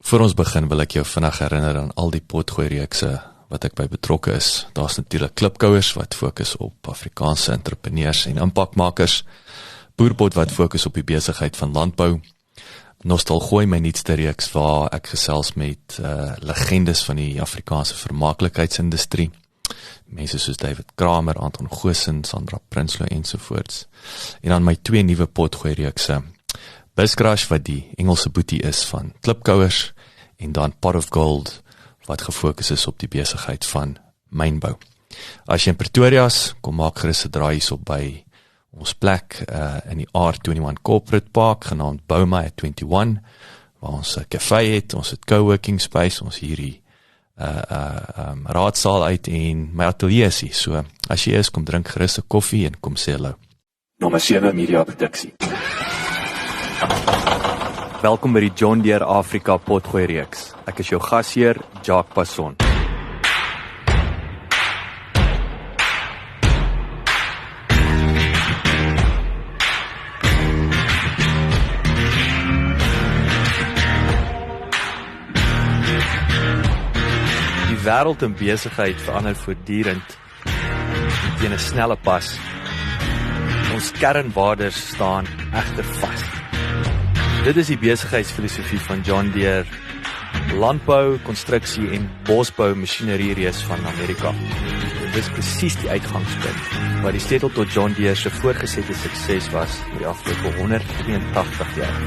Voor ons begin wil ek jou vinnig herinner aan al die potgooi-reekse wat ek by betrokke is. Daar's natuurlik klipkouers wat fokus op Afrikaanse entrepreneurs en impakmakers, Boerpot wat fokus op die besigheid van landbou, Nostalgooi, my nuutste reeks waar ek gesels met legendes van die Afrikaanse vermaaklikheidsindustrie, mense soos David Kramer, Anton Goosen, Sandra Prinsloo ensovoorts. En dan my 2 nuwe potgooi-reekse, Buscrash wat die Engelse boetie is van klipkouers, en dan Pot of Gold wat gefokus is op die besigheid van mynbou. As jy in Pretoria is, kom maak gerus 'n draai hierop by ons plek in die R21 Corporate Park, genaamd Bouma at 21, waar ons 'n café het, ons het coworking space, ons hierdie raadsaal uit en my atelier is hier. So, as jy is, kom drink gerus 'n koffie en kom sê hallo. Nommer 7 Media Produksie. Welkom by die John Deere Afrika potgooi reeks. Ek is jou gasheer, Jacques Passon. Die wêreld en besigheid verander voortdurend teen 'n snelle pas. Ons kernwaardes staan egter vas. Dit is die besigheidsfilosofie van John Deere, landbou, konstruksie en bosbou masjineriereus van Amerika. Dit is presies die uitgangspunt wat die sleutel tot John Deere se voortgesette sukses was in die afgelope 183 jaar.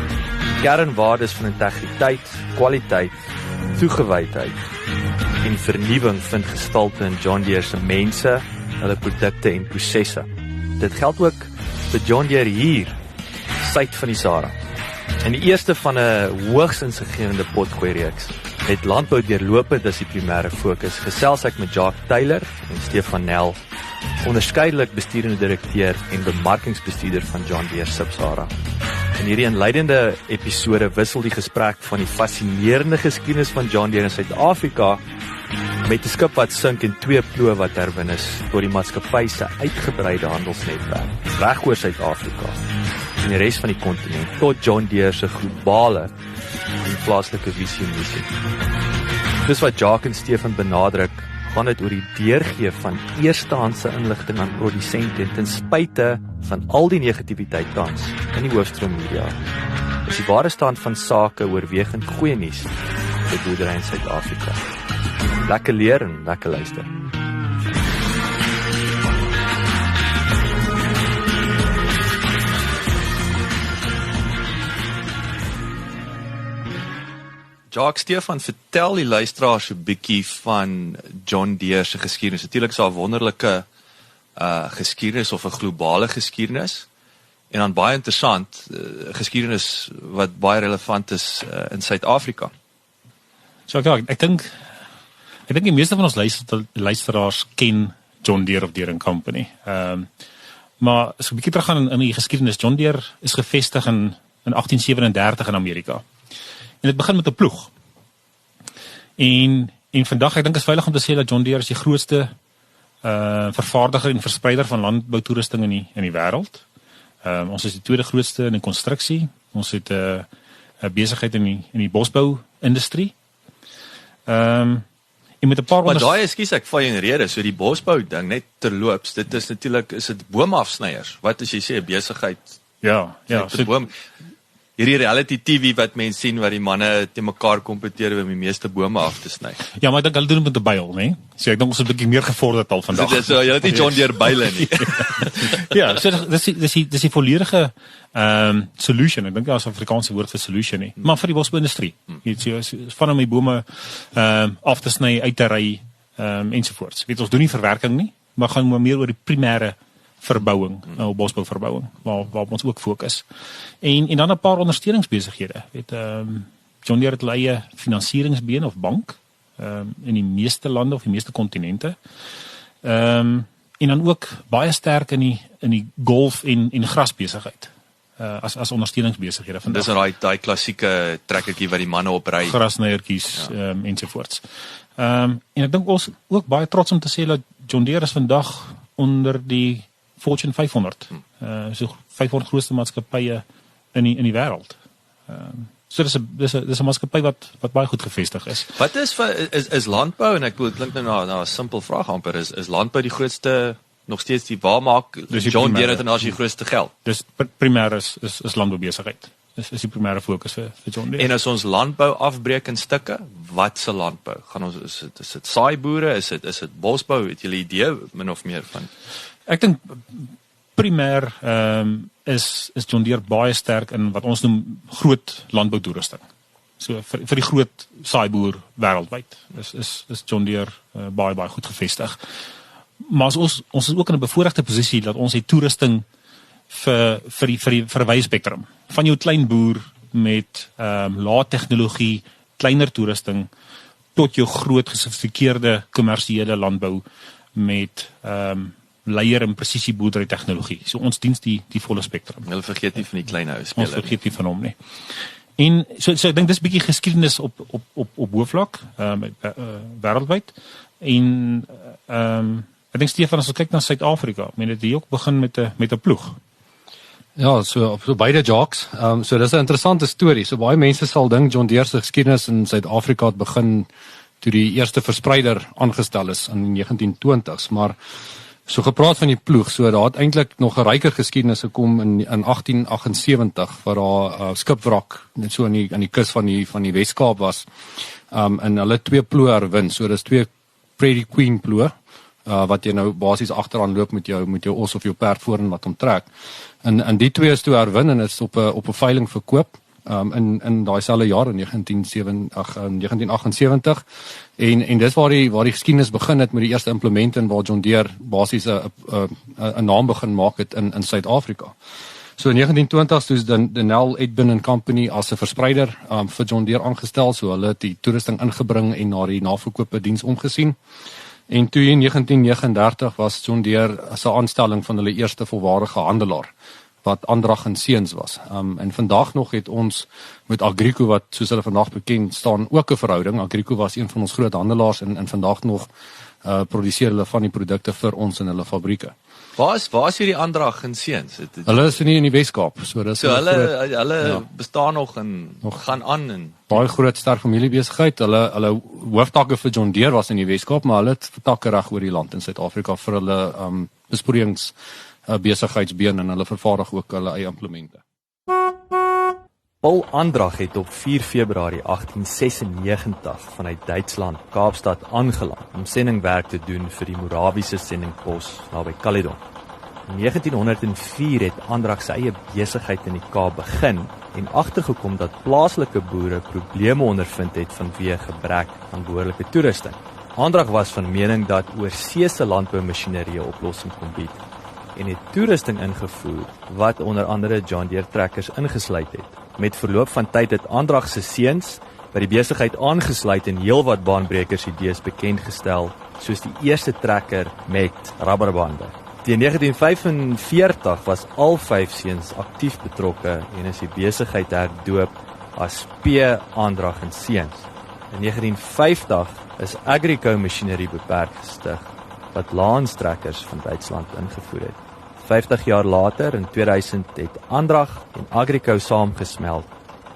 Kernwaardes van integriteit, kwaliteit, toegewydheid en vernuwing vind gestalte in John Deere se mense, hulle produkte en prosesse. Dit geld ook vir John Deere hier, suid van die Sahara. In die eerste van 'n hoogs insiggewende potgooi-reeks het landbou deurlopend as die primêre fokus. Gesels ek met Jacques Taylor en Stefan Nel, onderskeidelik bestuurende direkteur en bemarkingsbestuurder van John Deere Sub-Sahara. In hierdie inleidende episode wissel die gesprek van die fascinerende geskiedenis van John Deere in Suid-Afrika met 'n skip wat sink en 2 ploë wat herwin is tot die maatskappy se uitgebreide handelsnetwerk reg oor Suid-Afrika en die res van die kontinent tot John Deere se globale en plaaslike visie en missie. Dis wat Jacques en Stefan benadruk, gaan dit oor die deurgee van eerstehandse inligting aan produsente ten spyte van al die negativiteit tans in die hoofstroom media. Is die ware stand van sake oorwegend goeie nuus vir boerdery in Suid-Afrika. Lekker leer en lekker luister. Jacques, Stefan, vertel die luisteraars 'n bietjie van John Deere se geskiedenis. Natuurlik is daar 'n wonderlike geskiedenis of 'n globale geskiedenis en dan baie interessant geskiedenis wat baie relevant is in Suid-Afrika. So ek dink die meeste van ons luisteraars ken John Deere of Deere & Company. Maar as ek 'n bietjie terug gaan in die geskiedenis, John Deere is gevestig in 1837 in Amerika. En dit begin met 'n ploeg. En vandag, ek dink is veilig om te sê dat John Deere is die grootste vervaardiger en verspreider van landboutoerusting in die wêreld. Ons is die tweede grootste in die konstruksie. Ons het 'n besigheid in die bosbou-industrie. En met 'n paar Maar daai, ekskuus, ek val jou in rede, so die bosbou ding net terloops, dit is natuurlik, is dit boomafsnyers. Wat as jy sê 'n besigheid? Ja, so boom. Hierdie reality TV wat mense sien waar die manne te mekaar kompeteer om die meeste bome af te sny. Ja, maar ek dink hulle doen dit met 'n byl, né? So ek dink ons is 'n bietjie meer gevorderd al vandag. So jy het nie John Deere byle nie. Ja, so dis die volledige solution. Ek dink daar is 'n Afrikaanse woord vir solution nie, maar vir die bosbou-industrie. Jy sê van om die bome af te sny, uit te ry ensovoorts. Weet ons doen nie verwerking nie, maar gaan maar meer oor die primêre verbouing, bosbouverbouing, waar ons ook fokus. En dan 'n paar ondersteuningsbesighede. Weet John Deere het hulle eie finansieringsbeen of bank in die meeste lande of die meeste kontinente. En dan ook baie sterk in die golf en grasbesigheid. As ondersteuningsbesighede vandag. Dis daai klassieke trekkertjie wat die manne opry. Grasnyertjies ensovoorts. En ek dink ons ook baie trots om te sê dat John Deere is vandag onder die Fortune 500. So 500 grootste maatskappye in die wêreld. So dis 'n maatskappy wat baie goed gevestig is. Wat is landbou, en ek bedoel, klink nou na 'n simpel vraag amper, is landbou die grootste, nog steeds waar maak John Deere International die grootste geld? Dis primêr is landboubesigheid. Is die primêre fokus vir John Deere. En as ons landbou afbreek in stukke, wat se landbou? Gaan ons is dit saaiboere, is dit bosbou? Het julle idee min of meer van? Ek dink primêr is John Deere baie sterk in wat ons noem groot landboutoerusting. So vir die groot saaiboer wêreldwyd is John Deere baie goed gevestig. Maar ons is ook in 'n bevoordeelde posisie dat ons het toerusting vir die wye spektrum. Van jou klein boer met lae tegnologie, kleiner toerusting tot jou groot gesofistikeerde kommersiële landbou met leier en presisie boerdery tegnologie. So ons diens die volle spektrum. Hulle vergeet nie van die klein ou Ons vergeet nie van hom nie. En so ek dink dis 'n bietjie geskiedenis op hoofvlak wêreldwyd. En ek dink Stefan, as ons kyk na Suid-Afrika, ek meen dit hier ook begin met 'n ploeg. Ja, so beide jocks. So dis 'n interessante storie. So baie mense sal dink John Deere se geskiedenis in Suid-Afrika het begin toe die eerste verspreider aangestel is in die 1920s, maar so gepraat van die ploeg, so daar het eintlik nog 'n ryker geskiedenis gekom in 1878 waar daar skipwrak net so aan die kus van die Wes-Kaap was. En hulle 2 ploë herwin. So dis 2 Prairie Queen ploë wat jy nou basies agteraan loop met jou os of jou perd voorin wat hom trek. En die 2 is toe herwin en is op 'n veiling verkoop in daai selfde jaar in 1978 en dis waar die geskiedenis begin het met die eerste implemente en waar John Deere basies 'n naam begin maak het in Suid-Afrika. So in 1920s toe is the Nell Edbin & Company as 'n verspreider vir John Deere aangestel, so hulle het die toerusting ingebring en na die naverkope diens omgesien. En toe in 1939 was John Deere as 'n aanstelling van hulle eerste volwaardige handelaar wat Andrag & Seuns was. En vandag nog het ons met Agrico wat soos hulle vandag bekend staan ook 'n verhouding. Agrico was een van ons groot handelaars en vandag nog produseer hulle van die produkte vir ons in hulle fabrieke. Waar is hierdie Andrag & Seuns? Hulle is nie in die Wes-Kaap, so dis hulle bestaan nog en gaan aan en baie groot sterk familiebesigheid. Hulle hooftakke vir John Deere was in die Wes-Kaap, maar hulle het takke reg oor die land in Suid-Afrika vir hulle besproeiings besigheidsbeen en hulle vervaardig ook hulle eie implemente. Paul Andrag het op 4 Februarie 1896 vanuit Duitsland Kaapstad aangeland om sendingwerk te doen vir die Morawiese sendingpos naby Caledon. In 1904 het Andrag sy eie besigheid in die Kaap begin en agtergekom dat plaaslike boere probleme ondervind het vanweë gebrek aan behoorlike toerusting. Andrag was van mening dat oorseese landboumasjinerie 'n oplossing kon bied en het toerusting ingevoer wat onder andere John Deere trekkers ingesluit het. Met verloop van tyd het Andrag se seuns by die besigheid aangesluit en heelwat baanbrekers idees bekend gestel, soos die eerste trekker met rubberbande. Teen 1945 was al 5 seuns aktief betrokke en is die besigheid herdoop as P. Andrag & Seuns. In 1950 is Agrico Masjinerie beperk gestig wat laanstrekkers van Duitsland ingevoer het. 50 jaar later, in 2000, het Andrag en Agrico saamgesmelt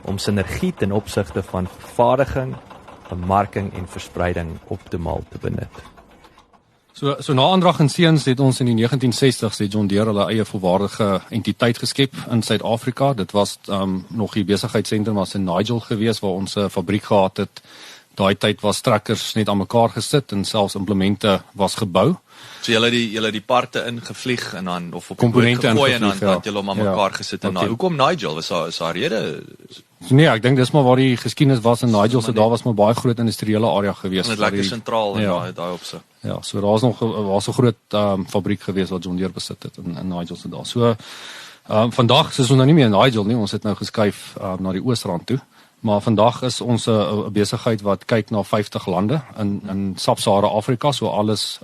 om sinergie ten opsigte van vervaardiging, bemarking en verspreiding optimaal te benut. So na Andrag & Seuns het ons in die 1960s het John Deere hulle eie volwaardige entiteit geskep in Suid-Afrika. Dit was nog die besigheidsentrum was in Nigel geweest waar ons 'n fabriek gehad het. Daai tyd was trekkers net aan mekaar gesit en selfs implemente was gebou. So julle die parte ingevlieg en dan of op komponente gegooi en dan ingevlieg, het julle hom aan mekaar gesit en hoekom Nigel? Is daar rede? Nee, ek dink dis maar waar die geskiedenis was in Nigel, so daar was maar baie groot industriële area geweest. Dit lekker sentraal in daai opsig. Ja, so daar was 'n groot fabriek geweest wat John Deere besit het in Nigel se daar. So vandag is ons nou nie meer in Nigel nie, ons het nou geskuif na die Oosrand toe. Maar vandag is ons 'n besigheid wat kyk na 50 lande in Sub-Sahara Afrika, so alles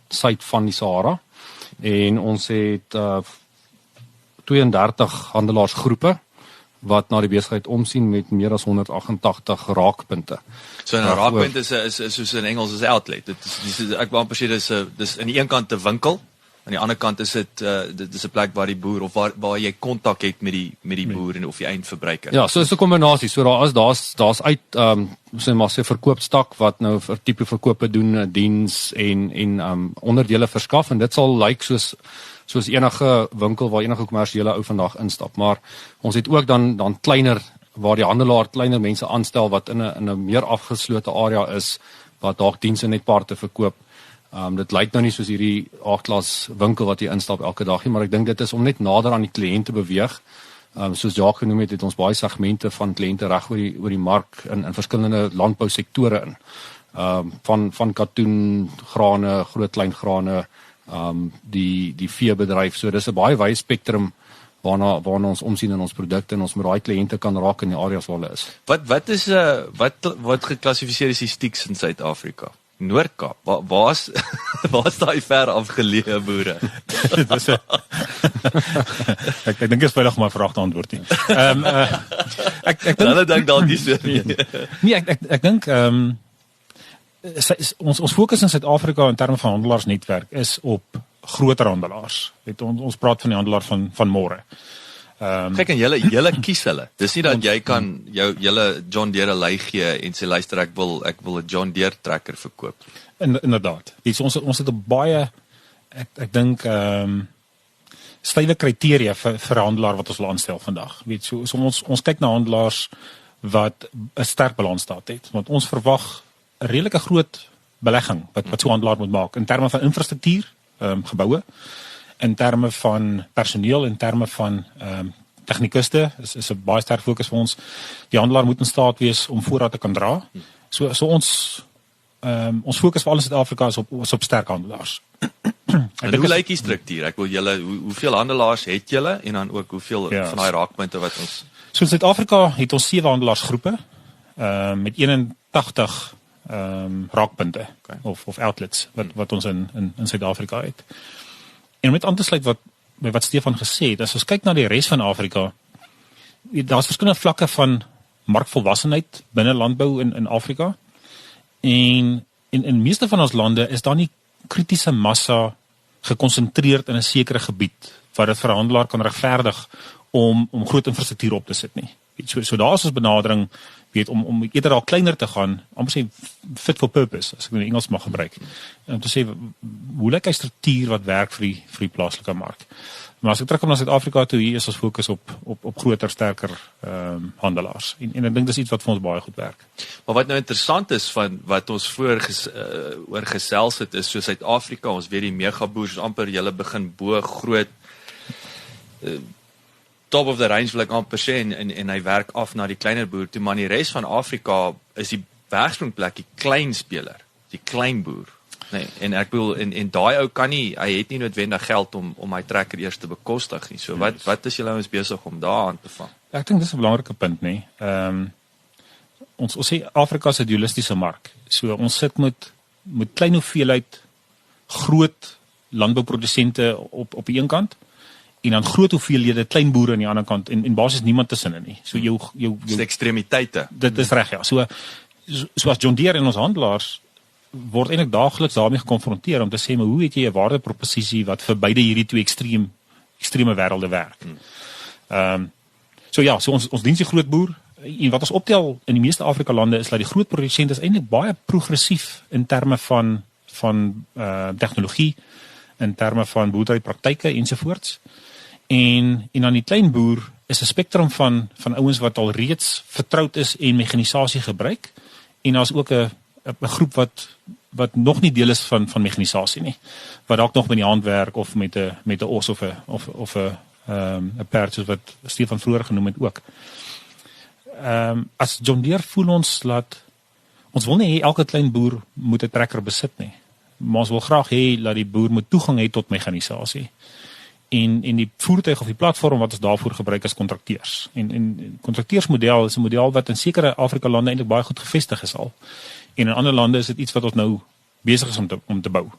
suid van die Sahara. En ons het 32 handelaarsgroepe wat na die besigheid omsien met meer as 188 raakpunte. So 'n raakpunt is soos in Engels is outlet. Dit is ek wou amper sê dis in die een kant 'n winkel Aan die ander kant is dit is 'n plek waar die boer of waar jy kontak het met die boer en of die eindverbruiker. Ja, so is 'n kombinasie. So daar's uit sê maar se verkoopstak wat nou vir tipe verkope doen, diens en onderdele verskaf en dit sal lyk soos enige winkel waar enige kommersiële ou vandag instap. Maar ons het ook dan kleiner waar die handelaar kleiner mense aanstel wat in 'n meer afgeslote area is wat dalk dienste net parte verkoop. Dit lyk nou nie soos hierdie A-klas winkel wat jy instap elke dag nie, maar ek dink dit is om net nader aan die kliënt te beweeg. Soos Jacques genoem het ons baie segmente van kliënte reg oor die mark in verskillende landbousektore in. Van katoen, grane, groot klein grane, die veebedryf. So dis 'n baie wye spektrum waarna ons omsien in ons produkte en ons met daai kliënte kan raak in die areas waar hulle is. Wat geklassifiseer is die stieks in Suid-Afrika? Noord-Kaap. Waar's daai ver afgeleë boere? Dis ek dink dit is veilig om my vraag te antwoord nie. Ek dink dalk nie so nie. Nee, ek dink ons fokus in Suid-Afrika in terme van handelaarsnetwerk is op groter handelaars. Ons praat van die handelaar van môre. Kyk en julle kies hulle. Dis nie dat jy kan julle John Deere lei gee en sê luister ek wil 'n John Deere trekker verkoop. Inderdaad. Ons het 'n baie ek dink stywe kriteria vir 'n handelaar wat ons wil aanstel vandag. Weet so ons kyk na handelaars wat 'n sterk balansstaat het, want ons verwag 'n redelike groot belegging wat so 'n handelaar moet maak in terme van infrastruktuur, geboue, in terme van personeel, in terme van tegnikuste, is 'n baie sterk fokus vir ons. Die handelaar moet in staat wees om voorraad te kan dra. So ons fokus vir alles in Suid-Afrika is op sterk handelaars. En hoe lyk die struktuur? Ek wil julle hoeveel handelaars het julle en dan ook hoeveel van daai raakpunte wat ons So in Suid-Afrika het ons 7 handelaarsgroepe met 81 raakpunte of outlets wat ons in Suid-Afrika het. En om net aan te sluit wat Stefan gesê het, as ons kyk na die res van Afrika, daar's verskillende vlakke van markvolwassenheid binne landbou in Afrika. En in meeste van ons lande is daar nie kritiese massa gekonsentreerd in 'n sekere gebied wat dit vir 'n handelaar kan regverdig om groot infrastruktuur op te sit nie. So daar is ons benadering om eerder al kleiner te gaan, amper sê fit for purpose, as ek nou Engels mag gebruik. Om te sê hoe lyk 'n struktuur wat werk vir die plaaslike mark. Maar as ek terugkom na Suid-Afrika toe, hier is ons fokus op groter, sterker handelaars. En ek dink dis iets wat vir ons baie goed werk. Maar wat nou interessant is van wat ons oor gesels het is so Suid-Afrika, ons weet die megaboers amper julle begin bo groot top of the range wil ek amper sê en hy werk af na die kleiner boer toe, maar in die res van Afrika is die wegspringplek die klein speler, die klein boer. Nee, en ek bedoel en daai ou kan nie, hy het nie noodwendig geld om hy trekker eers te bekostig nie. So wat is julle ouens besig om daar aan te vang? Ek dink dis 'n belangrike punt, nee. Ons sê Afrika is 'n dualistiese mark. So ons sit met klein hoeveelheid groot landbouprodusente op die een kant en dan groot hoeveelhede klein boere aan die ander kant en basies niemand tussenin nie. So jou ekstremiteite. Dit is reg, ja. So as John Deere en ons handelaars word eintlik daagliks daarmee gekonfronteer om te sê maar hoe het jy 'n waardeproposisie wat vir beide hierdie twee extreme wêrelde werk. So ons dien die groot boer en wat ons optel in die meeste Afrika lande is dat die groot produsent is eintlik baie progressief in terme van tegnologie, in terme van boerderypraktyke ensovoorts. En dan die klein boer is 'n spektrum van ouens wat al reeds vertroud is en mekanisasie gebruik en daar's ook 'n groep wat nog nie deel is van mekanisasie nie. Wat dalk nog met die hand werk of met 'n os of 'n perd soos wat Stefan vroeër genoem het ook. As John Deere voel ons dat ons wil nie hê elke klein boer moet 'n trekker besit nie. Maar ons wil graag hê dat die boer moet toegang hê tot mekanisasie. En die voertuig of die platform wat ons daarvoor gebruik is kontrakteurs. En kontrakteursmodel is 'n model wat in sekere Afrika lande eintlik baie goed gevestig is al. En in ander lande is dit iets wat ons nou besig is om te bou.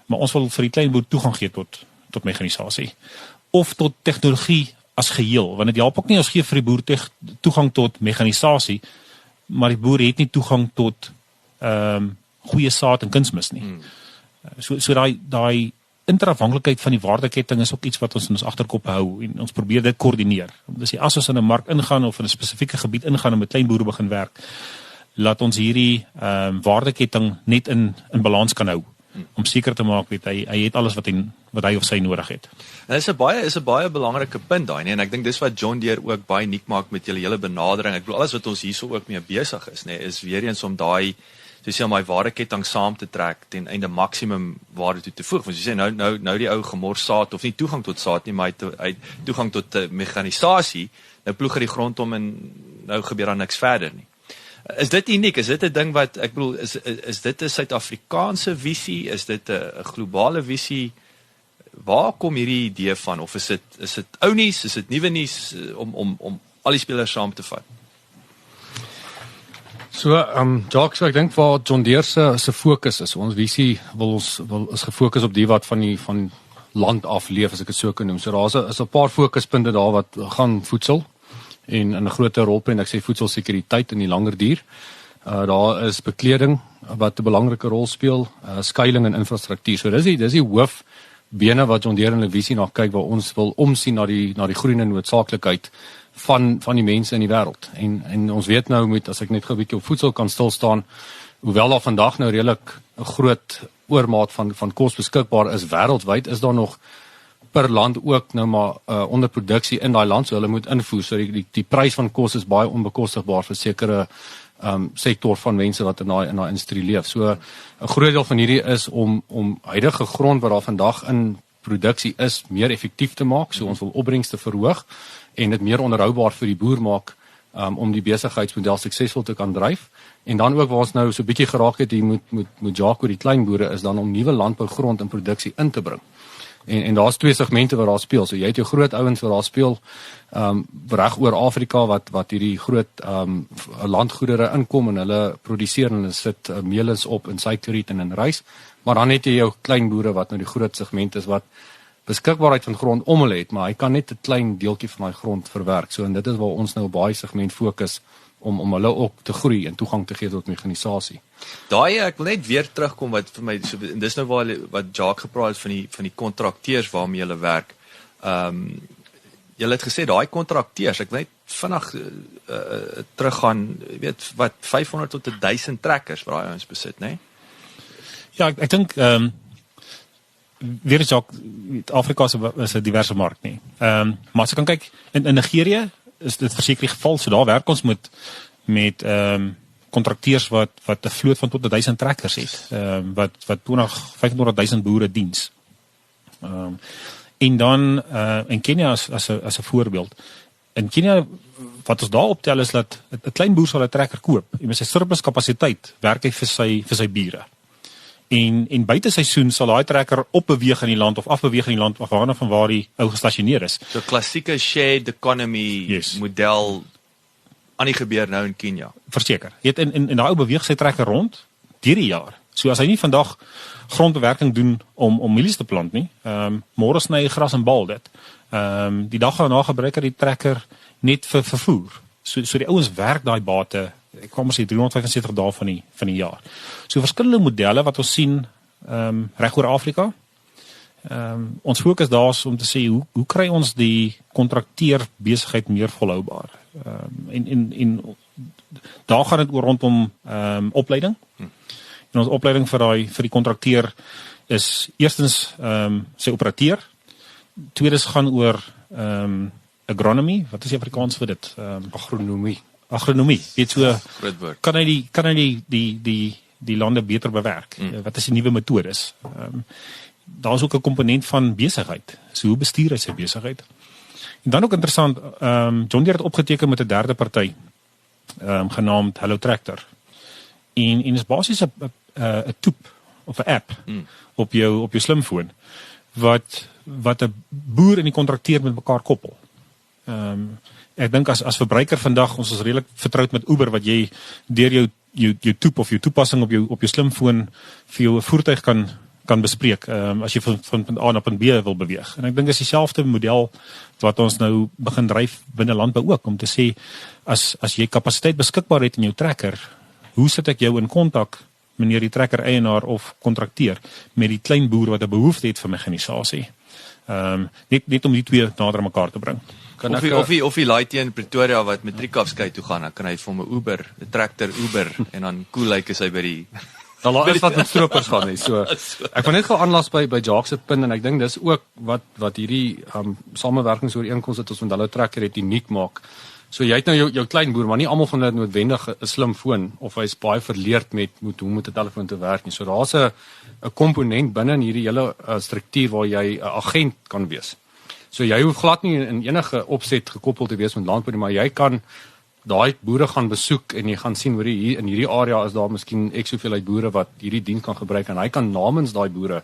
Maar ons wil vir die klein boer toegang gee tot mekanisasie of tot tegnologie as geheel, want dit help ook nie ons gee vir die boer toegang tot mekanisasie, maar die boer het nie toegang tot goeie saad en kunsmis nie. So daai interafhanklikheid van die waardeketting is ook iets wat ons in ons agterkop hou en ons probeer dit koördineer. Dis as ons in 'n mark ingaan of in 'n spesifieke gebied ingaan en met klein boere begin werk, laat ons hierdie waardeketting net in balans kan hou om seker te maak hy het alles wat hy of sy nodig het. En dit is 'n baie belangrike punt daai, nee, en ek dink dis wat John Deere ook baie uniek maak met julle hele benadering. Ek bedoel alles wat ons hierso ook mee besig is, nee, is weer eens om daai soos jy om my waardeketting saam te trek ten einde maksimum waarde toe te voeg. Want jy sê nou die ou gemors saad of nie toegang tot saad nie, maar hy toegang tot mekanisasie. Nou ploeg hy die grond om en nou gebeur daar niks verder nie. Is dit uniek? Is dit 'n ding wat ek bedoel is dit 'n Suid-Afrikaanse visie? Is dit 'n globale visie? Waar kom hierdie idee van of is dit ou nuus, is dit nuwe nuus om al die spelers saam te vat? So, Jacques, ek dink waar John Deere se fokus is. Ons visie is gefokus op die wat van land af leef, as ek dit so kan noem. So daar is 'n paar fokuspunte daar wat gaan voedsel en 'n groter rol speel, en ek sê voedselsekuriteit in die langer duur. Daar is bekleding wat 'n belangrike rol speel, skuiling en infrastruktuur. So dis die hoofbene wat John Deere in 'n visie na kyk, waar ons wil omsien na die groeiende noodsaaklikheid van die mense in die wêreld. En ons weet nou as ek net gou 'n bietjie op voedsel kan stil staan, hoewel daar vandag nou redelik 'n groot oormaat van kos beskikbaar is wêreldwyd, is daar nog per land ook nou maar onderproduksie in daai land, so hulle moet invoer. So die prys van kos is baie onbekostigbaar vir sekere sektor van mense wat in daai industrie leef. So 'n groot deel van hierdie is om huidige grond wat daar vandag in produksie is meer effektief te maak. So ons wil opbrengste verhoog en dit meer onderhoubaar vir die boer maak om die besigheidsmodel suksesvol te kan dryf. En dan ook waar ons nou so 'n bietjie geraak het hier met Jacques oor die klein boere, is dan om nuwe landbougrond in produksie in te bring. En daar's twee segmente wat daar speel. So jy het jou groot ouens wat daar speel reg oor Afrika wat hierdie groot landgoedere inkom en hulle produseer en hulle sit meelens op in suikerriet en in rys. Maar dan het jy jou klein boere wat nou die groot segment is wat beskikbaarheid van grond om hulle het, maar hy kan net 'n klein deeltjie van daai grond verwerk. So en dit is waar ons nou op baie segment fokus om hulle ook te groei en toegang te gee tot mekanisasie. Daai ek wil net weer terugkom wat vir my so, dis nou wat Jacques gepraat het van die kontrakteurs waarmee hulle werk. Julle het gesê daai kontrakteurs, ek wil net vinnig teruggaan, jy weet wat 500 tot 1000 trekkers wat daai ons besit, né? Nee? Ja, ek dink weer Jacques, Afrika is 'n diverse mark nie. Maar as jy kan kyk in Nigerië is dit verseker die geval, so daar werk ons met kontrakteurs wat 'n vloot van tot 1000 trekkers het, wat 25.000 boere diens. En dan in Kenia as 'n voorbeeld. In Kenia wat ons daar optel is dat 'n klein boer sal 'n trekker koop en met sy surplus kapasiteit werk hy vir sy bure. En buite seisoen sal daai trekker opbeweeg in die land of afbeweeg in die land afhangende van waar die ou gestasioneer is. So klassieke shared economy model aan die gebeur nou in Kenia. Verseker. Jy het in daai ou beweeg sy trekker rond deur die jaar. So as hy nie vandag grondbewerking doen om mielies te plant nie, môre sny hy gras en bal dit. Die dag daarna gebruik hy die trekker net vir vervoer. So die ouens werk daai bate, ek kom ons sê 375 dae van die jaar. So verskillende modelle wat ons sien reg oor Afrika. Ons fokus daar is om te sê hoe kry ons die kontrakteur besigheid meer volhoubaar. En daar gaan dit oor rondom opleiding. En ons opleiding vir die kontrakteur is eerstens sy operateur. Tweedens gaan oor agronomie, wat is die Afrikaans vir dit? Agronomie. Weet so kan hy die lande beter bewerk. Wat is die nuwe metodes? Daar is ook 'n komponent van besigheid. So hoe bestuur hy sy besigheid? En dan ook interessant, John Deere het opgeteken met 'n derde party genaamd Hello Tractor. En is basies 'n toep of 'n app op jou slimfoon wat 'n boer en die kontrakteur met mekaar koppel. Ek dink as verbruiker vandag, ons is redelik vertroud met Uber wat jy deur jou toep of jou toepassing op jou slimfoon vir jou 'n voertuig kan bespreek as jy van punt A na punt B wil beweeg. En ek dink dis dieselfde model wat ons nou begin dryf binne landbou ook, om te sê as jy kapasiteit beskikbaar het in jou trekker, hoe sit ek jou in kontak meneer die trekker eienaar of kontrakteur met die klein boer wat 'n behoefte het vir mekanisasie. Net om die twee nader aan mekaar te bring. Of die laaitjie in Pretoria wat matriekafskeid toe gaan, dan kan hy vir hom 'n traktor Uber en dan cool lyk as hy by die Daar is wat met stroopers gaan nie. So ek wil net gou aanlas by Jacques se punt en ek dink dis ook wat hierdie samewerkingsooreenkoms wat ons met hulle trekker het uniek maak. So jy het nou jou klein boer, maar nie almal van hulle het noodwendig 'n slim foon of hy's baie verleerd met hoe moet 'n telefoon te werk nie. So daar's 'n komponent binne in hierdie hele struktuur waar jy 'n agent kan wees. So jy hoef glad nie in enige opset gekoppel te wees met landbou nie, maar jy kan daai boere gaan besoek en jy gaan sien hoe hier in hierdie area is daar miskien ek soveel uit boere wat hierdie diens kan gebruik en hy kan namens daai boere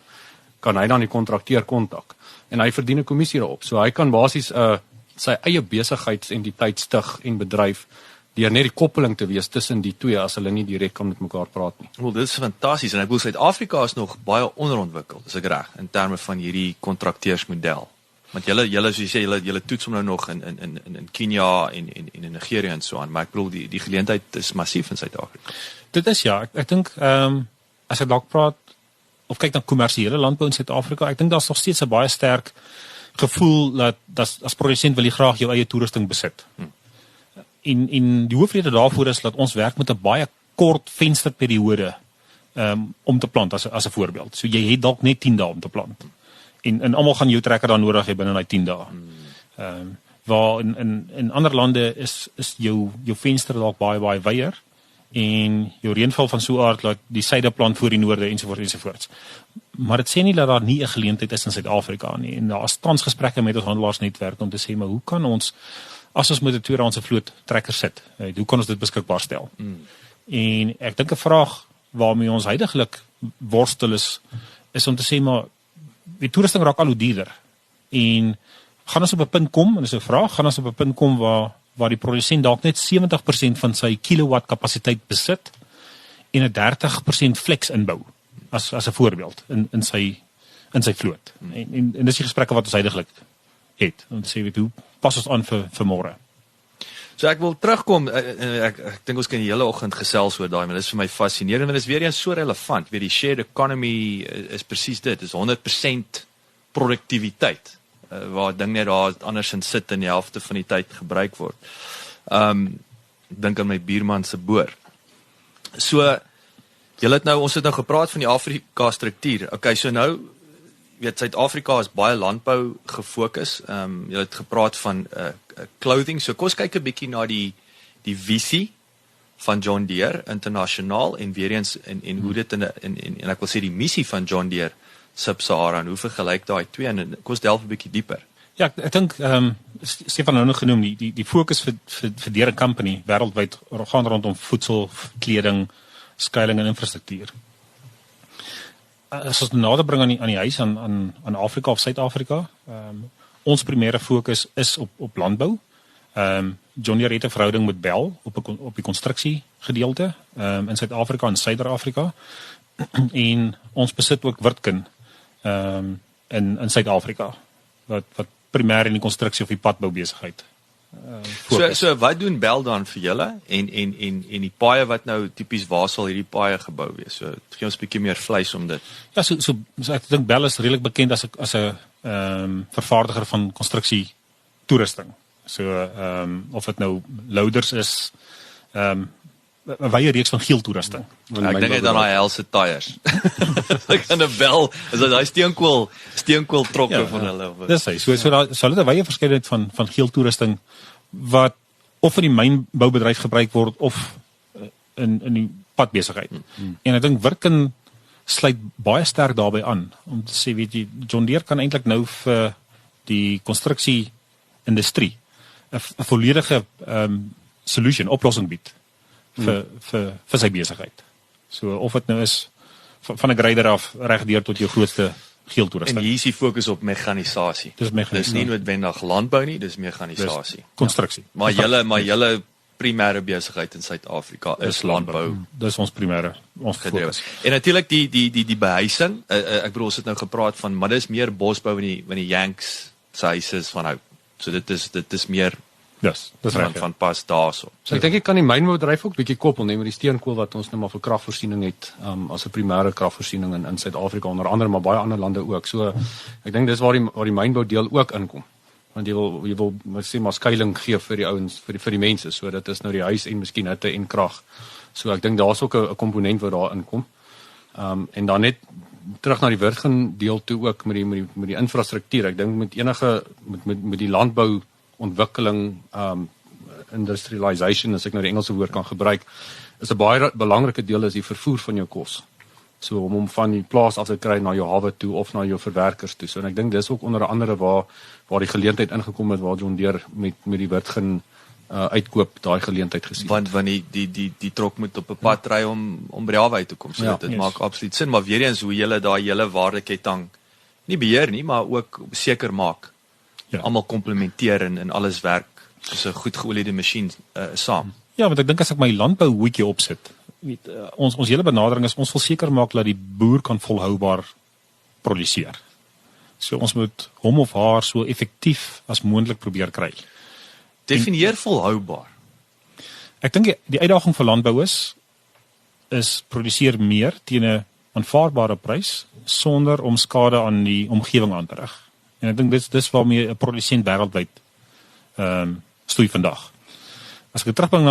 kan hy dan die kontrakteur kontak en hy verdien 'n kommissie daarop. So hy kan basies sy eie besigheidsentiteit stig en bedryf deur net die koppeling te wees tussen die twee as hulle nie direk kan met mekaar praat nie. Wel, dit is fantasties en ek bedoel Suid-Afrika is nog baie onderontwikkeld, is ek reg, in terme van hierdie kontrakteursmodel. Want julle soos jy sê, julle toets hom nou nog in Kenia en in Nigeria en so aan, maar ek bedoel die geleentheid is massief in Suid-Afrika. Dit is ja, ek dink as ek dalk praat of kyk na kommersiële landbou in Suid-Afrika, ek dink daar's nog steeds 'n baie sterk gevoel dat as produsent wil jy graag jou eie toerusting besit. En die hoofrede daarvoor is dat ons werk met 'n baie kort vensterperiode om te plant as 'n voorbeeld. So jy het dalk net 10 dae om te plant. En almal gaan jou trekker dan nodig hê binne daai 10 dae. Waar in ander lande is jou venster dalk baie wyer en jou reënval van so 'n aard dat die suide plant voor die noorde ensovoorts. Maar dit sê nie dat daar nie 'n geleentheid is in Suid-Afrika nie. En daar is tans gesprekke met ons handelaarsnetwerk om te sê maar hoe kan ons as ons met 'n tweedehandse vloot trekker sit, hoe kan ons dit beskikbaar stel? En ek dink 'n vraag waarmee ons heidaglik worstel is om te sê maar die toerusting raak al hoe duurder. En gaan ons op 'n punt kom, en dis 'n vraag, gaan ons op 'n punt kom waar die produsent dalk net 70% van sy kilowatt kapasiteit besit en 'n 30% flex inbou as 'n voorbeeld in sy vloot. En dis die gesprekke wat ons heidaglik het. Om te sê hoe pas ons aan vir môre. So ek wil terugkom, ek dink ons kan die hele oggend gesels oor daai, maar dit is vir my fascinerend en dit is weer eens so relevant. Weet die shared economy is presies dit, is 100% produktiwiteit. Waar ding net daar andersins sit in die helfte van die tyd gebruik word. Dink aan my buurman se boer. So ons het nou gepraat van die Afrika struktuur. Okay, so nou weet Suid-Afrika is baie landbou gefokus. Jy het gepraat van clothing. So kom ons kyk 'n bietjie na die visie van John Deere internasionaal en weer eens en hoe dit en ek wil sê die missie van John Deere Sub-Sahara en hoe vergelyk daai twee en kom ons delf 'n bietjie dieper. Ja, ek dink Stefan nou genoem die fokus vir Deere Company wêreldwyd gaan rondom voedsel, kleding, skuiling en infrastruktuur. As ons nader bring aan die huis aan Afrika of Suid-Afrika, ons primêre fokus is op landbou. John Deere het 'n verhouding met Bell op die konstruksie gedeelte in Suid-Afrika en Suider-Afrika. En ons besit ook Wirtgen in Suid-Afrika wat primêr in die konstruksie of die padbou besigheid. So wat doen Bell dan vir julle en die paaie wat nou tipies waar sal hierdie paaie gebou wees? So gee ons 'n bietjie meer vleis om dit. Ja, so ek dink Bell is redelik bekend as 'n vervaardiger van konstruksie toerusting. So of dit nou loaders is, 'n wye reeks van geel toerusting. Ek dink dit aan daai helse tyres. Ek kan 'n Bell, is dit daai steenkool trokke van hulle. Dis hy. So sal dit 'n wye verskeidenheid van geel toerusting wat of in die mynboubedryf gebruik word of in die padbesigheid. En ek dink Wirtgen sluit baie sterk daarbey aan om te sê weet jy John Deere kan eintlik nou vir die konstruksie industrie 'n volledige oplossing bied vir sy besigheid. So of dit nou is van 'n grader af reg deur tot jou grootste geel toerusting. En hier is die fokus op mekanisasie. Dis nie noodwendig landbou nie, dis mekanisasie. Konstruksie. Maar julle primêre besigheid in Suid-Afrika is landbou. Dis ons primêre fokus. En natuurlik die behuising, ek bedoel ons het nou gepraat van maar dis meer bosbou in die Yanks se huise is van hout. So dit is meer Dis reg. van pas daarso. So ek dink ek kan die mynboubedryf ook bietjie koppel, met die steenkool wat ons nou maar vir kragvoorsiening het, as 'n primêre kragvoorsiening in Suid-Afrika onder andere, maar baie ander lande ook. So ek dink dis waar die mynbou deel ook inkom. Want jy wil sê maar skuiling gee vir die ouens, vir die mense. So dit is nou die huis en miskien hitte en krag. So ek dink daar's ook 'n komponent wat daar inkom. En dan net terug na die Wirtgen deel toe ook met die infrastruktuur. Ek dink met enige met die landbou ontwikkeling, industrialization, as ek nou die Engelse woord kan gebruik, is 'n baie belangrike deel is die vervoer van jou kos. So om hom van die plaas af te kry na jou hawe toe of na jou verwerkers toe. So en ek dink dis ook onder andere waar die geleentheid ingekom het waar John Deere met die Wirtgen uitkoop daai geleentheid gesien. Want die trok moet op 'n pad ry om by die hawe uit te kom. So dit maak absoluut sin, maar weer eens hoe julle daai hele waardeketting nie beheer nie, maar ook seker maak. Almal komplementeer en alles werk soos 'n goed geoliede masjien saam. Ja, want ek dink as ek my landbou hoedjie opsit, ons hele benadering is ons wil seker maak dat die boer kan volhoubaar produseer. So ons moet hom of haar so effektief as moontlik probeer kry. Definieer volhoubaar. Ek dink die uitdaging vir landbou is produseer meer teen 'n aanvaarbare prys sonder om skade aan die omgewing aan te rig. En ek dink dis waarmee 'n produsent wêreldwyd stoei vandag. As ek terugbring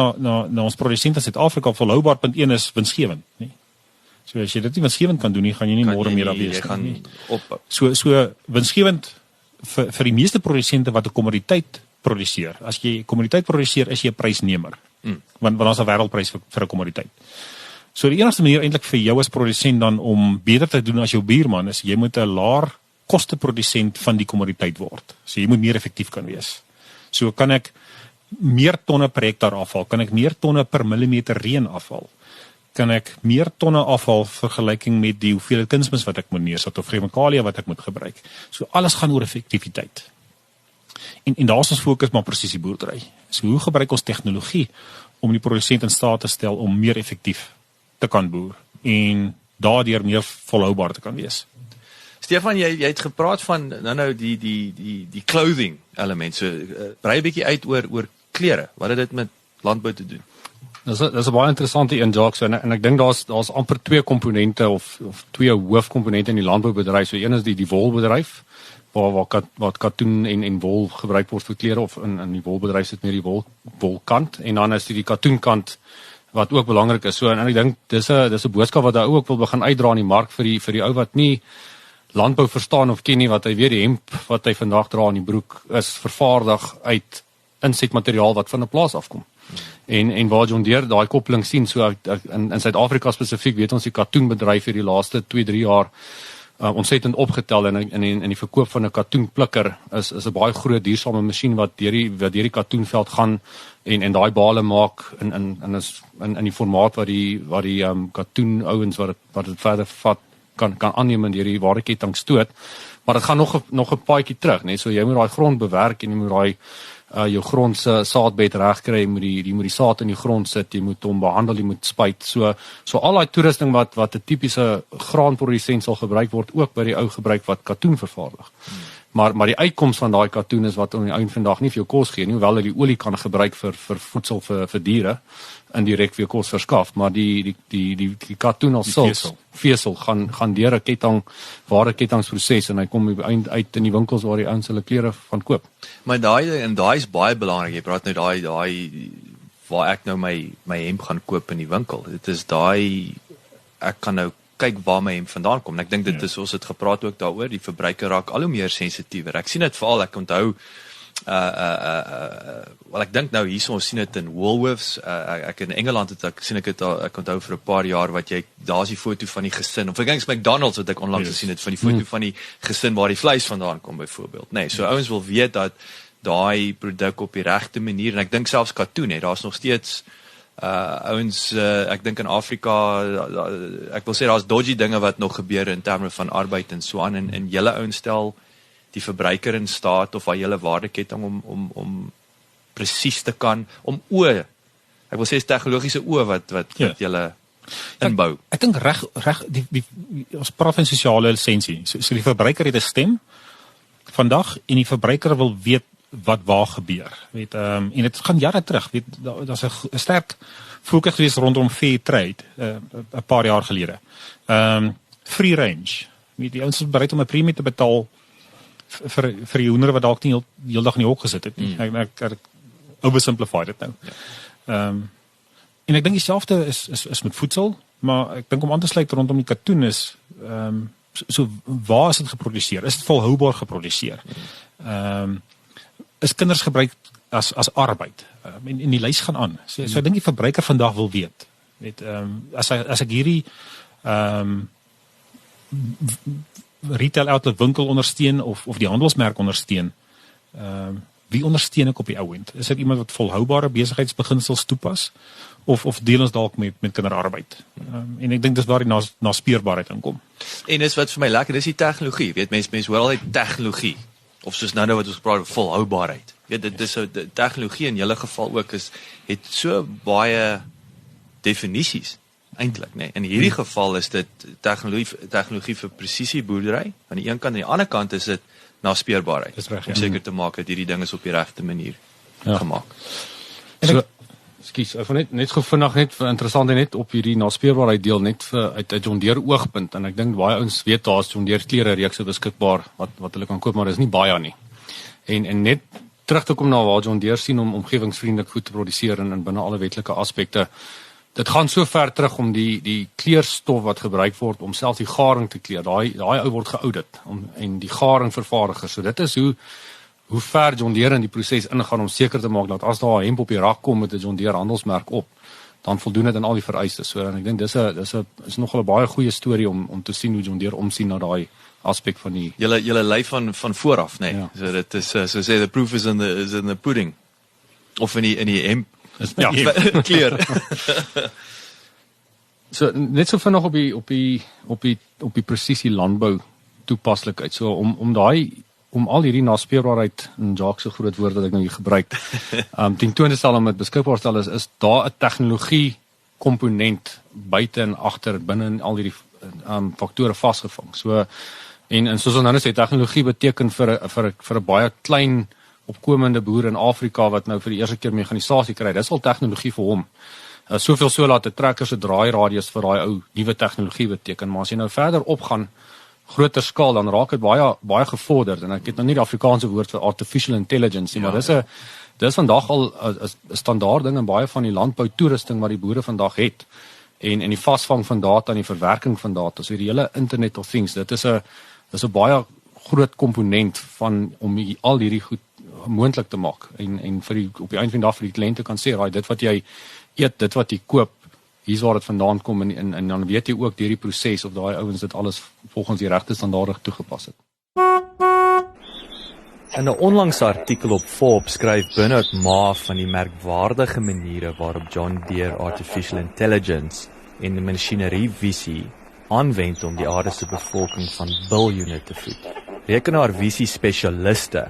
na ons produsente in Suid-Afrika, volhoubaar punt 1 is winsgewend, nie? So as jy dit nie winsgewend kan doen nie, gaan jy nie môre meer daar wees nie. So winsgewend vir die meeste produsente wat 'n kommoditeit produseer. As jy kommoditeit produseer, is jy 'n prysnemer. Want daar's 'n wêreldprys vir 'n kommoditeit. So die enigste manier eintlik vir jou as produsent dan om beter te doen as jou buurman is jy moet 'n laer kosteprodusent van die kommoditeit word. So jy moet meer effektief kan wees. So kan ek meer tonne per hektaar afval, kan ek meer tonne per millimeter reën afval, kan ek meer tonne afval vergelyking met die hoeveelheid kunsmis wat ek moet neersit of chemikalia wat ek moet gebruik. So alles gaan oor effektiwiteit. En daar is ons fokus maar presisie boerdery. So hoe gebruik ons tegnologie om die produsent in staat te stel om meer effektief te kan boer en daardeur meer volhoubaar te kan wees. Stefan, jy het gepraat van nou die clothing element. So brei 'n bietjie uit oor klere. Wat het dit met landbou te doen? Dis 'n baie interessante een, Jacques, en ek dink daar's amper twee komponente of twee hoofkomponente in die landboubedryf. So een is die wolbedryf waar katoen en wol gebruik word vir klere, of in die wolbedryf sit meer die wolkant, en dan is die katoenkant wat ook belangrik is. So en ek dink dis 'n boodskap wat hy ook wil begin uitdra in die mark vir die ou wat nie landbou verstaan of ken nie, wat hy weet die hemp wat hy vandag dra in die broek is vervaardig uit insetmateriaal wat van 'n plaas afkom. En waar John Deere daai koppeling sien, so in Suid-Afrika spesifiek weet ons die katoenbedryf hier die laaste 2-3 jaar ontsettend opgetel, en in die verkoop van 'n katoenplikker is 'n baie groot duursame masjien wat deur die katoenveld gaan en daai bale maak in die formaat wat die katoen ouens wat dit verder vat kan aanneem en deur die waardeketting stoot. Maar dit gaan nog 'n paadjie terug, net so jy moet daai grond bewerk en jy moet daai jou grond se saadbed regkry, jy moet die saad in die grond sit, jy moet hom behandel, jy moet spuit. So al daai toerusting wat 'n tipiese graanprodusent sal gebruik word ook by die ou gebruik wat katoen vervaardig. Maar die uitkoms van daai katoen is wat op die einde van die dag nie vir jou kos gee nie, hoewel jy die olie kan gebruik vir voedsel vir diere indirek vir jou kos verskaf, maar die katoen as vesel gaan deur 'n waardekettingsproses en hy kom uit in die winkels waar die ouens hulle klere van koop. Maar daai is baie belangrik. Jy praat nou daai waar ek nou my hemp gaan koop in die winkel. Dit is ek kan nou kyk waar my hemp vandaan kom. En ek dink dit is ons het gepraat ook daaroor, die verbruiker raak al hoe meer sensitiewer. Ek sien dit veral, ek onthou wel ek dink nou hierso ons sien dit in Woolworths, ek in Engeland ek onthou vir 'n paar jaar wat daar's die foto van die gesin, of ek dink McDonald's wat ek onlangs gesien het van die foto van die gesin waar die vleis vandaan kom byvoorbeeld. Nee, so ouens wil weet dat daai produk op die regte manier, en ek dink selfs katoen, daar's nog steeds ouens, ek dink in Afrika, ek wil sê daar's dodgy dinge wat nog gebeur in terme van arbeid en so aan, en julle ouens stel die verbruiker in staat of haar hele waardeketting om presies te kan, om ek wil sê tegnologiese wat julle inbou. Ek dink reg ons praat van sosiale lisensie. So die verbruiker het 'n stem vandag en die verbruiker wil weet wat waar gebeur. Weet, en dit gaan jare terug. Weet, daar's 'n sterk fokus gewees rondom fair trade 'n paar jaar gelede. Free range. Weet, die ouens is bereid om 'n premie te betaal vir die hoendere wat dalk nie heeldag in die hok gesit het nie. Ek oversimplify dit nou. En ek dink dieselfde is met voedsel, maar ek dink om aan te sluit rondom die katoen is so waar is dit geproduseer? Is dit volhoubaar geproduseer? Is kinders gebruik as arbeid? En die lys gaan aan. So ek dink die verbruiker vandag wil weet. As ek hierdie retail outlet winkel ondersteun of die handelsmerk ondersteun, wie ondersteun ek op die ou end? Is dit iemand wat volhoubare besigheidsbeginsels toepas of deel ons dalk met kinderarbeid? En ek dink dis waar die naspeurbaarheid inkom. En dis wat vir my lekker, dis die tegnologie. Weet mense hoor altyd tegnologie of soos nou wat ons praat volhoubaarheid. Weet dit is so tegnologie in julle geval ook het so baie definisies eintlik, nê. In hierdie geval is dit tegnologie vir presisie boerdery aan die een kant, en aan die ander kant is dit naspeurbaarheid. Dis reg, om seker te maak dat hierdie ding is op die regte manier gemaak. So, ekskuus, net gou vinnig net interessant net op hierdie naspeurbaarheid deel net uit John Deere oogpunt, en ek dink baie ouens weet daar's John Deere klere reekse beskikbaar wat hulle kan koop, maar dis nie baie nie. En net terug te kom na waar John Deere sien om omgewingsvriendelik goed te produseer en binne alle wetlike aspekte. Dit gaan so ver terug om die kleurstof wat gebruik word om selfs die garing te kleur. Daai ou word geaudit en die garing vervaardiger. So dit is hoe ver John Deere in die proses ingaan om seker te maak dat as daar 'n hemp op die rak kom met 'n John Deere handelsmerk op, dan voldoen dit aan al die vereistes. So en ek dink dis nogal 'n baie goeie storie om te sien hoe John Deere omsien na daai aspek van die Julle lei van vooraf, nê. Ja. So dit is so sê the proof is in the pudding. Of in die hemp. Ja, kleur. So net so vinnig op die presisie landbou toepaslikheid. So om al hierdie naspeurbaarheid en Jacques se groot woord wat ek nou hier gebruik, tentoon te stel om dit beskikbaar te stel is daar 'n tegnologie komponent buite en agter binne in al hierdie faktore vasgevang. So en soos ons nou sê, tegnologie beteken vir 'n baie klein opkomende boer in Afrika wat nou vir die eerste keer mekanisasie kry. Dis al tegnologie vir hom. Soveel so laat 'n trekker se draairadius vir daai ou nuwe tegnologie beteken, maar as jy nou verder opgaan, groter skaal, dan raak dit baie gevorderd, en ek het nou nie die Afrikaanse woord vir artificial intelligence nie, maar dis vandag al 'n standaard ding in baie van die landbou toerusting wat die boere vandag het, en die vasvang van data en die verwerking van data, so die hele Internet of Things, dit is 'n baie groot komponent van om al hierdie goed moontlik te maak, en op die einde van die dag vir die kliënte kan sê, dit wat jy eet, dit wat jy koop, hier's waar dit vandaan kom, en dan weet jy ook deur die proses of daai ouens dit alles volgens die regte standaarde toegepas het. In 'n onlangse artikel op Forbes skryf Bernard Ma van die merkwaardige maniere waarop John Deere Artificial Intelligence en die masjinerievisie aanwend om die aarde se bevolking van biljoene te voed. Rekenaarvisie spesialiste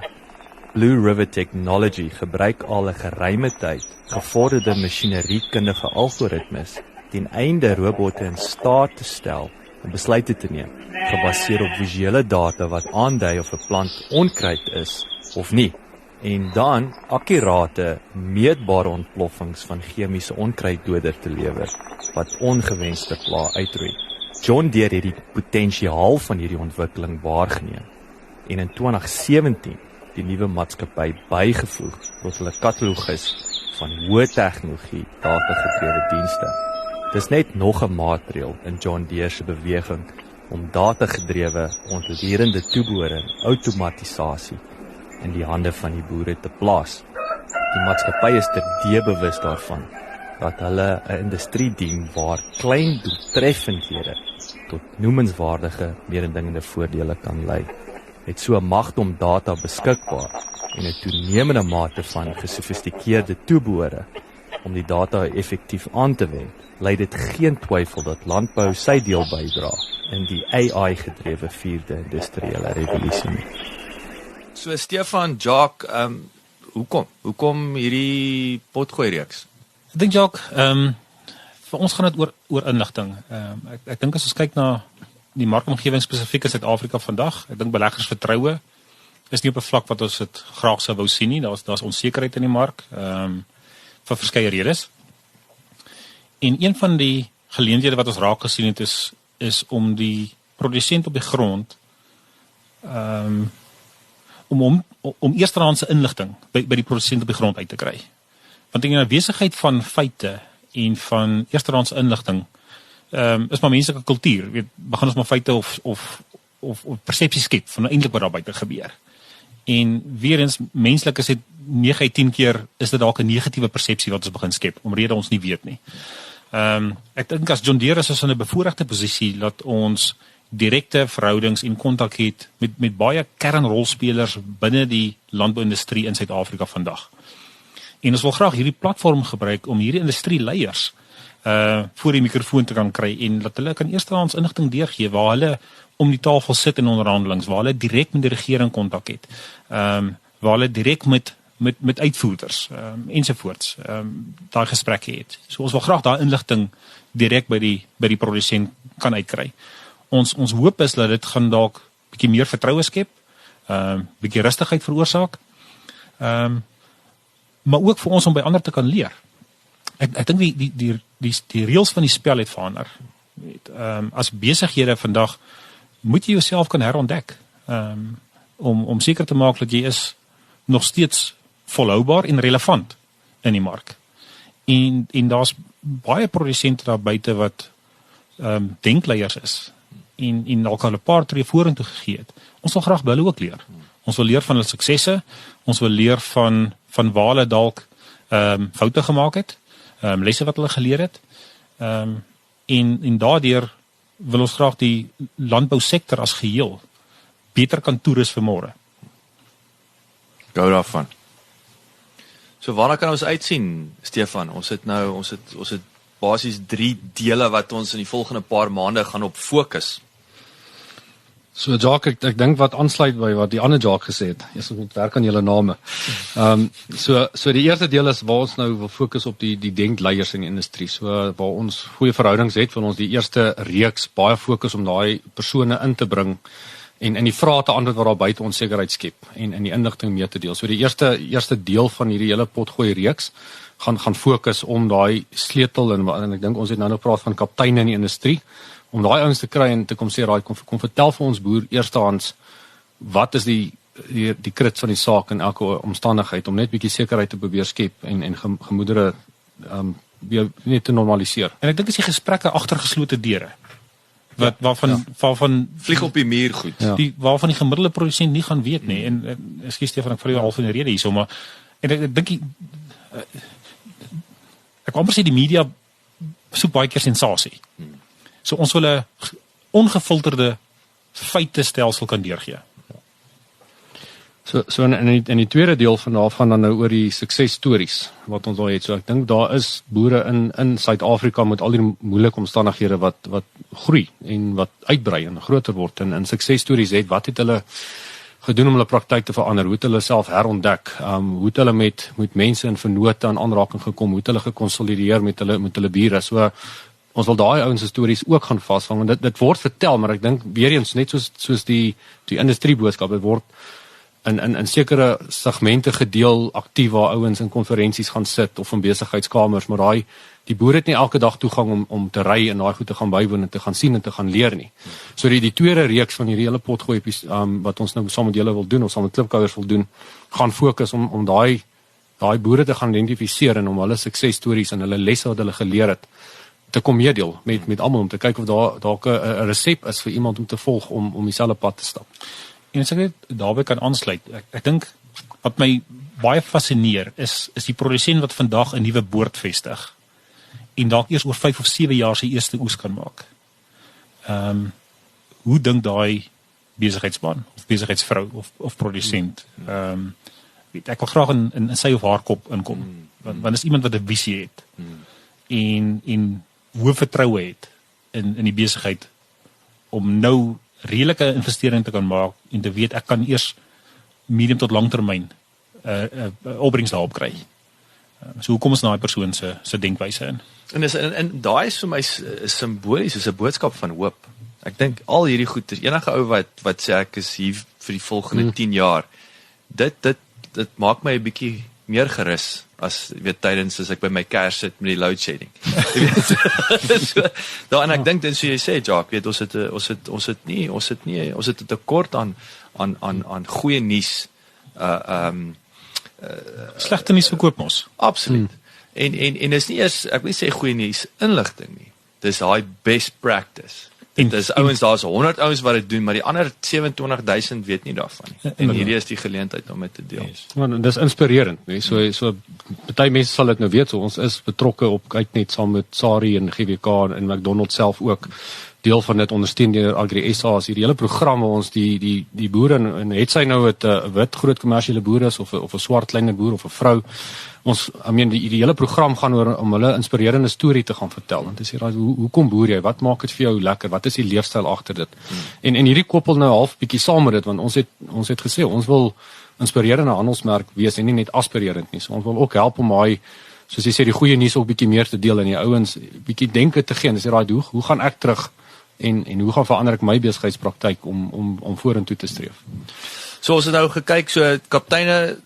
Blue River Technology gebruik al 'n geruime tyd gevorderde masjineriekundige algoritmes ten einde robotte in staat te stel om besluite te neem, gebaseer op visuele data wat aandui of 'n plant onkruid is of nie, en dan akkurate, meetbare ontploffings van chemiese onkruiddoder te lewer wat ongewenste pla uitroei. John Deere het die potensiaal van hierdie ontwikkeling waargeneem en in 2017 die nuwe maatskappy bygevoeg tot hulle katalogus van hoë tegnologie data-gedrewe dienste. Dis net nog 'n maatreël in John Deere se beweging om data-gedrewe ontledende toebehore en outomatisasie in die hande van die boere te plaas. Die maatskappy is terdee bewus daarvan dat hulle 'n industrie dien waar klein doeltreffendhede tot noemenswaardige mededingende voordele kan lei. Het so 'n magt om data beskikbaar en 'n toenemende mate van gesofistikeerde toebehore om die data effektief aan te wend, lei dit geen twyfel dat landbou sy deel bydra in die AI-gedrewe 4de industriële revolusie nie. So Stefan, Jacques, hoekom hierdie potgooi reeks? Ek dink Jacques, vir ons gaan dit oor inligting. Ek dink as ons kyk na die markomgewing spesifiek in Suid-Afrika vandag, ek dink beleggers vertroue is nie op 'n vlak wat ons dit graag sou wou sien nie. Daar's onsekerheid in die mark, vir verskeie redes. En een van die geleenthede wat ons raak gesien het is om die produsent op die grond om eerstehandse inligting by die produsent op die grond uit te kry. Want in die besigheid van feite en van eerstehandse inligting is maar menslike kultuur. Weet, begin ons maar feite of persepsie skep van eintlik wat daar buite gebeur. En weer eens, menslik is dit 9 uit 10 keer is dit dalk 'n negatiewe persepsie wat ons begin skep, omrede ons nie weet nie. Ek dink as John Deere is ons in 'n bevoordeelde posisie dat ons direkte verhoudings en kontak het met baie kernrolspelers binne die landbouindustrie in Suid-Afrika vandag. En ons wil graag hierdie platform gebruik om hierdie industrieleiers voor die mikrofoon te kan kry en dat hulle kan eerstehands inligting deurgee waar hulle om die tafel sit in onderhandelings, waar hulle direk met die regering kontak het, waar hulle direk met uitvoerders ensovoorts daai gesprekke het. So ons wil graag daai inligting direk by die produsent kan uitkry. Ons hoop is dat dit gaan dalk bietjie meer vertroue skep, bietjie rustigheid veroorsaak, maar ook vir ons om by ander te kan leer. Ek dink die reëls van die spel het verander. As besighede vandag moet jy jouself kan herontdek, om seker te maak dat jy is nog steeds volhoubaar en relevant in die mark. En daar's baie produsente daar buite wat denkleiers is en dalk al 'n paar tree vorentoe gegee het. Ons wil graag by hulle ook leer. Ons wil leer van hulle suksesse, ons wil leer van waar hulle dalk foute gemaak het, lesse wat hulle geleer het, en daardeur wil ons graag die landbousektor as geheel beter kan toerus vir môre. Gou daarvan. So waarna kan ons uitsien, Stefan? Ons het basies 3 dele wat ons in die volgende paar maande gaan op fokus. So Jacques, ek dink wat aansluit by wat die ander Jacques gesê het. Eers moet werk aan julle name. So die eerste deel is waar ons nou wil fokus op die denkleiers in die industrie. So waar ons goeie verhoudings het, wil ons die eerste reeks baie fokus om daai persone in te bring en in die vrae te antwoord wat daar buite onsekerheid skep en in die inligting mee te deel. So die eerste deel van hierdie hele potgooi reeks gaan fokus om daai sleutel en ek dink ons het nou nog praat van kapteine in die industrie, om daai ouens te kry en te kom sê, kom vertel vir ons boer eerstehands wat is die krits van die saak in elke omstandigheid, om net bietjie sekerheid te probeer skep en gemoedere weer net te normaliseer. En ek dink dis die gesprekke agter geslote deure. Waarvan vlieg op die muur goed. Ja. Waarvan die gemiddelde produsent nie gaan weet nie. En ekskuus Stefan, ek val jou half in die rede hierso, maar en ek dink ek amper sê die media soek baie keer sensasie. So ons wil 'n ongefilterde feite stelsel kan deurgee. So in die tweede deel van daarvan dan nou oor die suksesstories wat ons al het. So ek dink daar is boere in Suid-Afrika met al die moeilike omstandighede wat groei en wat uitbrei en groter word en suksesstories het. Wat het hulle gedoen om hulle praktyk te verander? Hoe het hulle self herontdek? Hoe het hulle met mense in vennote aan aanraking gekom? Hoe het hulle gekonsolideer met hulle bure? So ons wil daai ouens se stories ook gaan vasvang want dit word vertel, maar ek dink weer eens net soos die industrieboodskap, dit word in sekere segmente gedeel aktief waar ouens in konferensies gaan sit of in besigheidskamers, maar die boere het nie elke dag toegang om te ry en daai goed te gaan bywoon en te gaan sien en te gaan leer nie. So die tweede reeks van hierdie hele potgooi wat ons nou saam met julle wil doen of saam met klipkouers wil doen, gaan fokus om daai boere te gaan identifiseer en om hulle suksesstories en hulle lesse wat hulle geleer het te kom meedeel met almal om te kyk of daar 'n resep is vir iemand om te volg om dieselfde pad te stap. En as ek net daarbey kan aansluit, ek dink wat my baie fascineer is die produsent wat vandag 'n nuwe boord vestig en dalk eers oor 5 of 7 jaar sy eerste oes kan maak. Hoe dink daai besigheidsman of besigheidsvrou of produsent? Ek wil graag in sy of haar kop inkom, want is iemand wat 'n visie het en hoë vertroue het in die besigheid om nou redelike investering te kan maak en te weet ek kan eers medium tot langtermyn opbrengs daarop kry. So hoe kom ons na daai persoon se denkwyse in? En daai is vir my simbolies, is 'n boodskap van hoop. Ek dink al hierdie goeie, enige ou wat sê ek is hier vir die volgende 10 jaar, dit maak my 'n bietjie meer gerus as weet tydens as ek by my kers sit met die load shedding. Jy weet. So, en ek dink dit so jy sê Jacques, weet ons het 'n tekort aan goeie nuus. Slegte nuus verkoop mos. Absoluut. En is nie eers ek wil sê goeie nuus inligting nie. Dis daai best practice. Dis ouens, daar's 100 ouens wat dit doen, maar die ander 27,000 weet nie daarvan nie. En hierdie is die geleentheid om dit te deel. Want dis inspirerend, nee. So party mense sal dit nou weet, so ons is betrokke op Kyk saam met SARI en GWK en McDonald's self ook. Deel van dit ondersteun deur Agri SA as hierdie hele programme ons die boere en het sy nou 'n wit groot kommersiële boer is of 'n swart kleiner boer of 'n vrou. Ons die hele program gaan oor om hulle inspirerende storie te gaan vertel. En dis hier hoekom boer jy? Wat maak dit vir jou lekker? Wat is die leefstyl agter dit? En hierdie koppel nou half bietjie saam met dit want ons het gesê ons wil inspirerende handelsmerk wees en nie net aspirerend nie. So ons wil ook help om daai soos jy sê die goeie nuus ook bietjie meer te deel en die ouens bietjie denke te gee. En dis hoe gaan ek terug en hoe gaan verander ek my besigheidspraktyk om vorentoe te streef? So ons het nou gekyk, so kapteine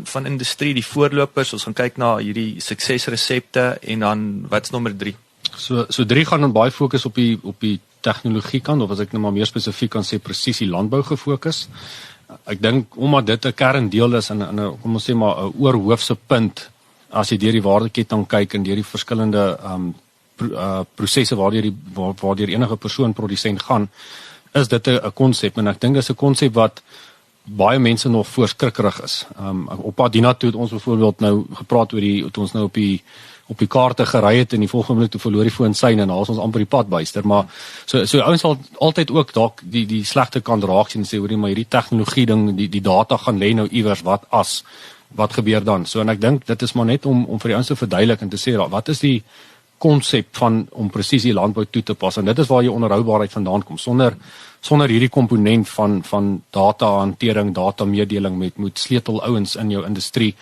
van industrie, die voorlopers, ons gaan kyk na hierdie suksesresepte en dan wat's nommer 3? So 3 gaan dan baie fokus op die tegnologie kant of as ek nou maar meer spesifiek kan sê presisie landbou gefokus. Ek dink omdat dit 'n kerndeel is en kom ons sê maar 'n oorhoofse punt as jy deur die waardeketting kyk en deur die verskillende prosesse waardeur enige persoon produsent gaan, is dit 'n konsep en ek dink dis 'n konsep wat baie mense nog voorskrikkerig is. Op Adina toe het ons byvoorbeeld nou gepraat oor toe ons nou op die kaarte gery het en die volgende oomblik toe verloor die foon syne en daar is ons amper die pad byster, maar so ouens sal altyd ook dalk die slegte kant raak sien en sê hoorie maar hierdie tegnologie ding, die data gaan lê nou iewers wat gebeur dan? So en ek dink dit is maar net om vir die ouens te verduidelik en te sê wat is die konsep van om presisie landbou toe te pas en dit is waar jou onderhoubaarheid vandaan kom sonder hierdie komponent van data hantering, data meedeling met sleutel ouens in jou industrie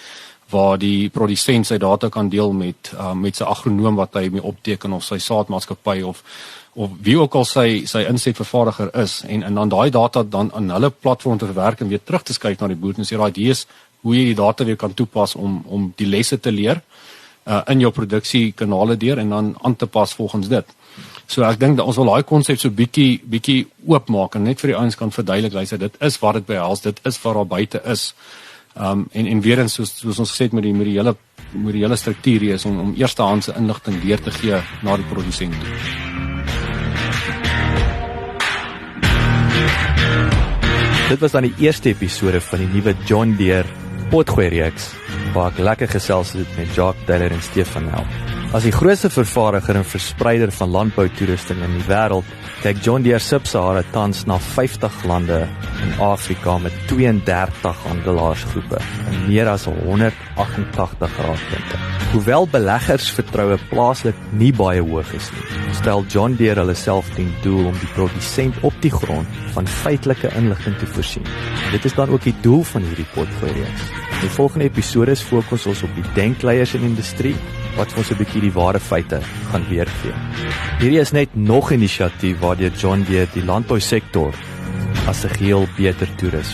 waar die produsent sy data kan deel met sy agronoom wat hy mee opteken of sy saadmaatskappy of wie ook al sy insetvervaardiger is en dan daai data dan aan hulle platform te verwerk en weer terug te skuif na die boer en sê hier is hoe jy die data weer kan toepas om die lesse te leer in jou produksiekanale deur en dan aan te pas volgens dit. So ek dink dat ons wil daai konsep so bietjie oopmaak en net vir die ouens kan verduidelik, luister, dit is wat dit behels, dit is wat daar buite is. En weer eens soos ons gesê het met die hele struktuur hier is om eerstehandse inligting deur te gee na die produsent toe. Dit was dan die eerste episode van die nuwe John Deere potgooi reeks waar ek lekker gesels het met Jacques Taylor en Stefan Nel. As die grootste vervaardiger en verspreider van landboutoerusting in die wêreld, kyk John Deere Sub-Sahara tans na 50 lande in Afrika met 32 handelaarsgroepe en meer as 188 raadpunte. Hoewel beleggers-vertroue plaaslik nie baie hoog is nie, stel John Deere hulle self ten doel om die produsent op die grond van feitelike inligting te voorsien. Dit is dan ook die doel van hierdie potgooi reeks. Die volgende episodes fokus ons op die denkleiers in die industrie, wat vir ons 'n bietjie die ware feite gaan weergee. Hierdie is net nog 'n inisiatief waardeur John Deere die landbousektor as 'n geheel beter toerus.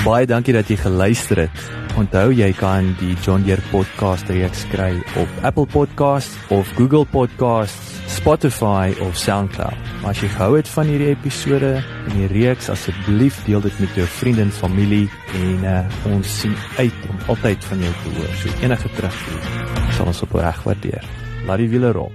Baie dankie dat jy geluister het. Onthou jy kan die John Deere podcast reeks kry op Apple Podcasts of Google Podcasts, Spotify of SoundCloud. Maar as jy gehou het van hierdie episode en die reeks, asseblief deel dit met jou vriende en familie en ons sien uit om altyd van jou te hoor. So enige terugvoer sal ons op reg waardeer. Laat die wiele rol.